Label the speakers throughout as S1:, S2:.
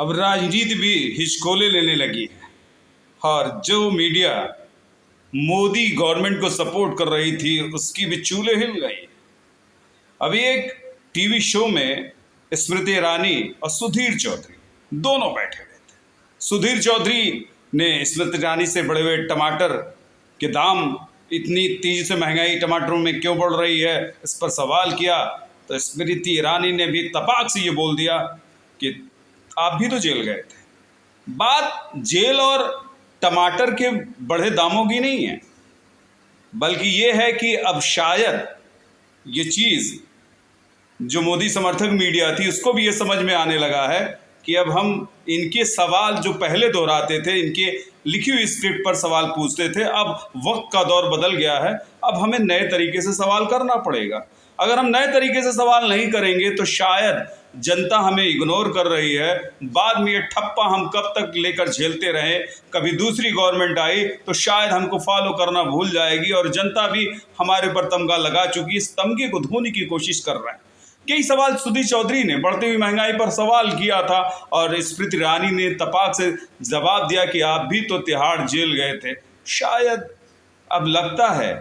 S1: अब राजनीति भी हिचकोले लेने लगी है और जो मीडिया मोदी गवर्नमेंट को सपोर्ट कर रही थी उसकी भी चूल्हे हिल गई। अभी एक टीवी शो में स्मृति ईरानी और सुधीर चौधरी दोनों बैठे हुए थे। सुधीर चौधरी ने स्मृति ईरानी से बढ़े हुए टमाटर के दाम, इतनी तेजी से महंगाई टमाटरों में क्यों बढ़ रही है, इस पर सवाल किया। तो स्मृति ईरानी ने भी तपाक से ये बोल दिया कि आप भी तो जेल गए थे। बात जेल और टमाटर के बढ़े दामों की नहीं है, बल्कि ये है कि अब शायद ये चीज़ जो मोदी समर्थक मीडिया थी उसको भी ये समझ में आने लगा है कि अब हम इनके सवाल जो पहले दोहराते थे, इनके लिखी हुई स्क्रिप्ट पर सवाल पूछते थे, अब वक्त का दौर बदल गया है। अब हमें नए तरीके से सवाल करना पड़ेगा। अगर हम नए तरीके से सवाल नहीं करेंगे तो शायद जनता हमें इग्नोर कर रही है। बाद में ये ठप्पा हम कब तक लेकर झेलते रहे, कभी दूसरी गवर्नमेंट आई तो शायद हमको फॉलो करना भूल जाएगी और जनता भी हमारे ऊपर तमगा लगा चुकी, इस तमगे को धोने की कोशिश कर रहे हैं। कई सवाल सुधीर चौधरी ने बढ़ती हुई महंगाई पर सवाल किया था और स्मृति ईरानी ने तपाक से जवाब दिया कि आप भी तो तिहाड़ जेल गए थे। शायद अब लगता है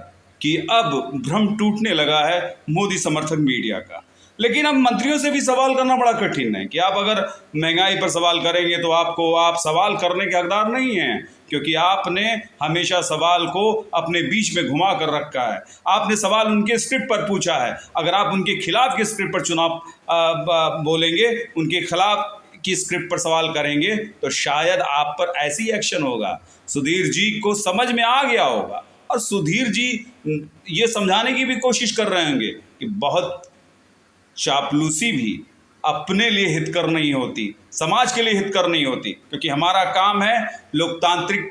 S1: कि अब भ्रम टूटने लगा है मोदी समर्थक मीडिया का। लेकिन अब मंत्रियों से भी सवाल करना बड़ा कठिन है कि आप अगर महंगाई पर सवाल करेंगे तो आप सवाल करने के हकदार नहीं हैं, क्योंकि आपने हमेशा सवाल को अपने बीच में घुमा कर रखा है। आपने सवाल उनके स्क्रिप्ट पर पूछा है। अगर आप उनके खिलाफ के स्क्रिप्ट पर चुनाव बोलेंगे, उनके खिलाफ की स्क्रिप्ट पर सवाल करेंगे तो शायद आप पर ऐसी एक्शन होगा। सुधीर जी को समझ में आ गया होगा और सुधीर जी ये समझाने की भी कोशिश कर रहे होंगे कि बहुत चापलूसी भी अपने लिए हितकर नहीं होती, समाज के लिए हितकर नहीं होती, क्योंकि हमारा काम है लोकतांत्रिक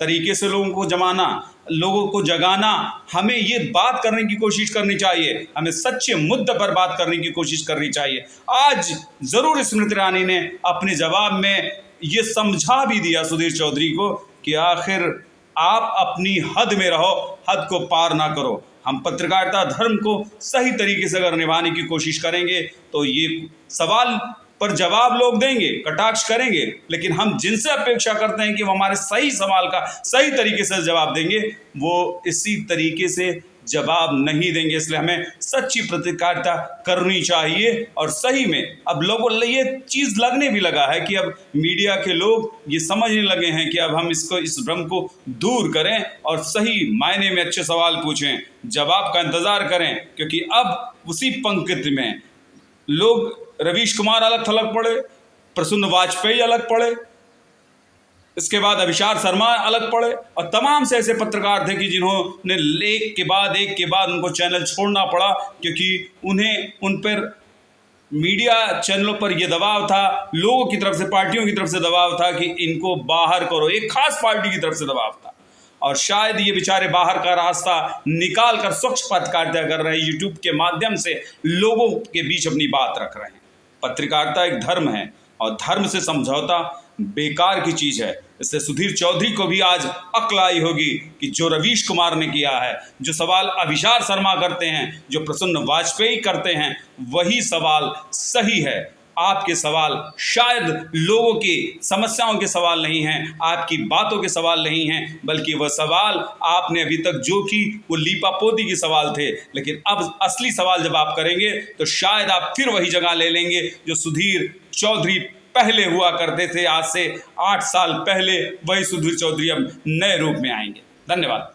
S1: तरीके से लोगों को जमाना, लोगों को जगाना। हमें ये बात करने की कोशिश करनी चाहिए, हमें सच्चे मुद्दे पर बात करने की कोशिश करनी चाहिए। आज ज़रूर स्मृति ईरानी ने अपने जवाब में ये समझा भी दिया सुधीर चौधरी को कि आखिर आप अपनी हद में रहो, हद को पार ना करो। हम पत्रकारिता धर्म को सही तरीके से अगर निभाने की कोशिश करेंगे तो ये सवाल पर जवाब लोग देंगे, कटाक्ष करेंगे, लेकिन हम जिनसे अपेक्षा करते हैं कि वो हमारे सही सवाल का सही तरीके से जवाब देंगे, वो इसी तरीके से जवाब नहीं देंगे। इसलिए हमें सच्ची पत्रकारिता करनी चाहिए। और सही में अब लोगों को ये चीज़ लगने भी लगा है कि अब मीडिया के लोग ये समझने लगे हैं कि अब हम इस भ्रम को दूर करें और सही मायने में अच्छे सवाल पूछें, जवाब का इंतज़ार करें, क्योंकि अब उसी पंक्ति में लोग रवीश कुमार अलग थलग पड़े, प्रसून वाजपेयी अलग पड़े, इसके बाद अभिषार शर्मा अलग पड़े और तमाम से ऐसे पत्रकार थे कि जिन्होंने एक के बाद उनको चैनल छोड़ना पड़ा, क्योंकि उन्हें उन पर मीडिया चैनलों पर यह दबाव था, लोगों की तरफ से, पार्टियों की तरफ से दबाव था कि इनको बाहर करो, एक खास पार्टी की तरफ से दबाव था। और शायद ये बेचारे बाहर का रास्ता निकाल कर स्वच्छ पत्रकारिता कर रहे हैं, यूट्यूब के माध्यम से लोगों के बीच अपनी बात रख रहे हैं। पत्रकारिता एक धर्म है और धर्म से समझौता बेकार की चीज़ है। इससे सुधीर चौधरी को भी आज अक्ल आई होगी कि जो रवीश कुमार ने किया है, जो सवाल अभिषार शर्मा करते हैं, जो प्रसन्न वाजपेयी करते हैं, वही सवाल सही है। आपके सवाल शायद लोगों की समस्याओं के सवाल नहीं हैं, आपकी बातों के सवाल नहीं हैं, बल्कि वह सवाल आपने अभी तक जो की वो लीपापोती के सवाल थे। लेकिन अब असली सवाल जब आप करेंगे तो शायद आप फिर वही जगह ले लेंगे जो सुधीर चौधरी पहले हुआ करते थे। आज से 8 साल पहले वही सुधीर चौधरी अब नए रूप में आएंगे। धन्यवाद।